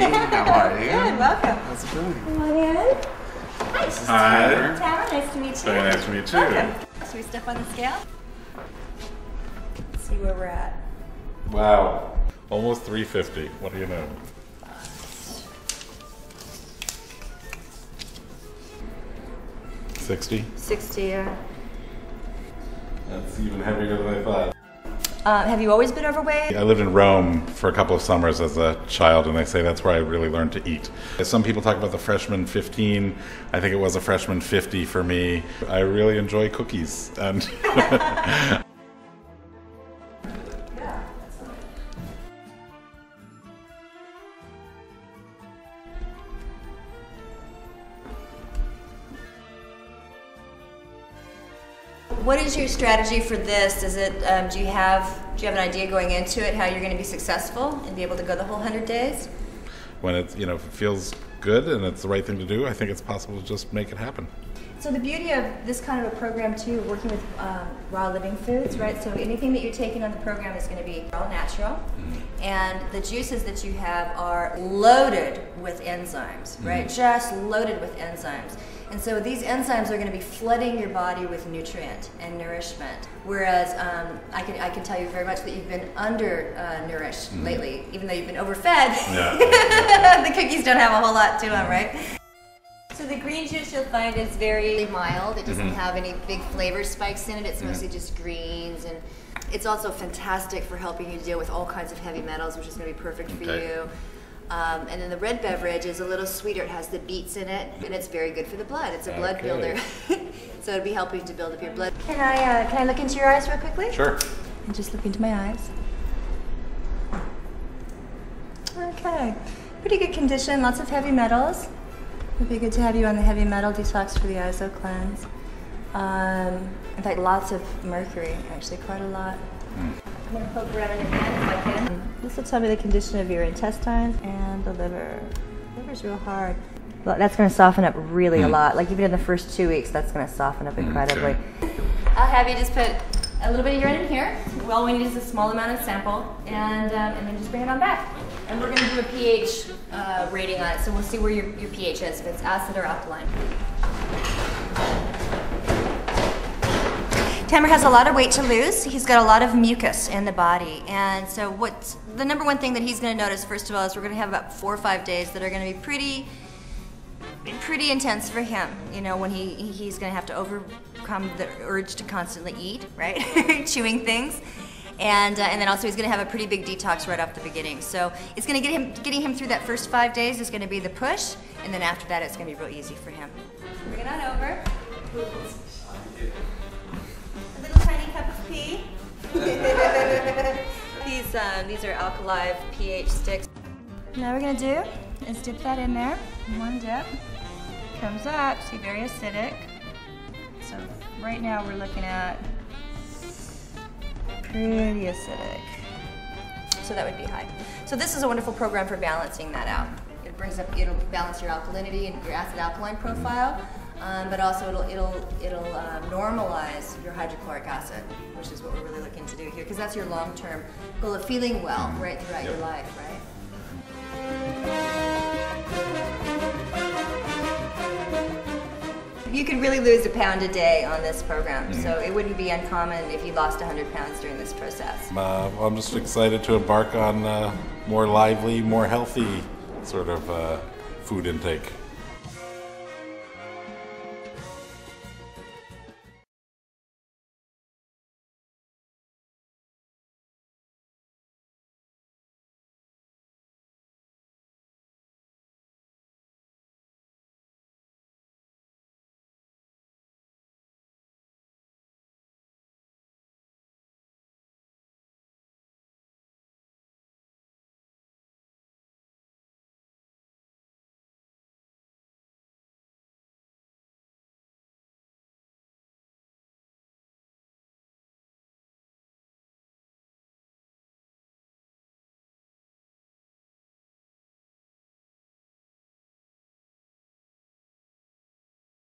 How are you? Good, welcome. How's it going? Come on in. Hi. This is Tyler. Tara, nice to meet you. Very nice to meet you. Welcome. Should we step on the scale? Let's see where we're at. Wow. Almost 350. What do you know? 60? 60, yeah. That's even heavier than I thought. Have you always been overweight? I lived in Rome for a couple of summers as a child, and they say that's where I really learned to eat. Some people talk about the freshman 15. I think it was a freshman 50 for me. I really enjoy cookies. And What is your strategy for this? Is it do you have an idea going into it how you're going to be successful and be able to go the whole 100 days? when it feels good and it's the right thing to do, I think it's possible to just make it happen. So the beauty of this kind of a program too, working with raw living foods, right? So anything that you're taking on the program is going to be all natural, and the juices that you have are loaded with enzymes, right? Just loaded with enzymes. And so these enzymes are going to be flooding your body with nutrient and nourishment. Whereas I can tell you very much that you've been nourished lately, even though you've been overfed. Yeah. The cookies don't have a whole lot to them, right? So the green juice you'll find is very mild. It doesn't have any big flavor spikes in it. It's mostly just greens, and it's also fantastic for helping you deal with all kinds of heavy metals, which is going to be perfect for you. And then the red beverage is a little sweeter. It has the beets in it, and it's very good for the blood. It's a blood builder. So it'll be helping to build up your blood. Can I look into your eyes real quickly? Sure. And just look into my eyes. Okay. Pretty good condition. Lots of heavy metals. It'd be good to have you on the heavy metal detox for the ISO cleanse. In fact, lots of mercury, actually quite a lot. I'm going to poke around in your hand if I can. This will tell me the condition of your intestines and the liver. The liver's real hard. Well, that's going to soften up really a lot. Like even in the first 2 weeks, that's going to soften up incredibly. I'll have you just put a little bit of urine in here. Well, we need is a small amount of sample, and then just bring it on back. And we're going to do a pH rating on it, so we'll see where your pH is, if it's acid or alkaline. Tamer has a lot of weight to lose. He's got a lot of mucus in the body. And so what's the number one thing that he's going to notice, first of all, is we're going to have about 4 or 5 days that are going to be pretty intense for him. You know, when he's going to have to overcome the urge to constantly eat, right? Chewing things. And then also he's going to have a pretty big detox right off the beginning. So it's going to getting him through that first 5 days is going to be the push. And then after that, it's going to be real easy for him. Bring it on over. Tiny cup of tea. These are alkali pH sticks. Now we're gonna do is dip that in there. One dip. Comes up, see, very acidic. So right now we're looking at pretty acidic. So that would be high. So this is a wonderful program for balancing that out. It'll balance your alkalinity and your acid alkaline profile. But also it'll normalize your hydrochloric acid, which is what we're really looking to do here, because that's your long-term goal of feeling well right throughout your life, right? You could really lose 1 pound a day on this program, so it wouldn't be uncommon if you lost 100 pounds during this process. I'm just excited to embark on more lively, more healthy sort of food intake.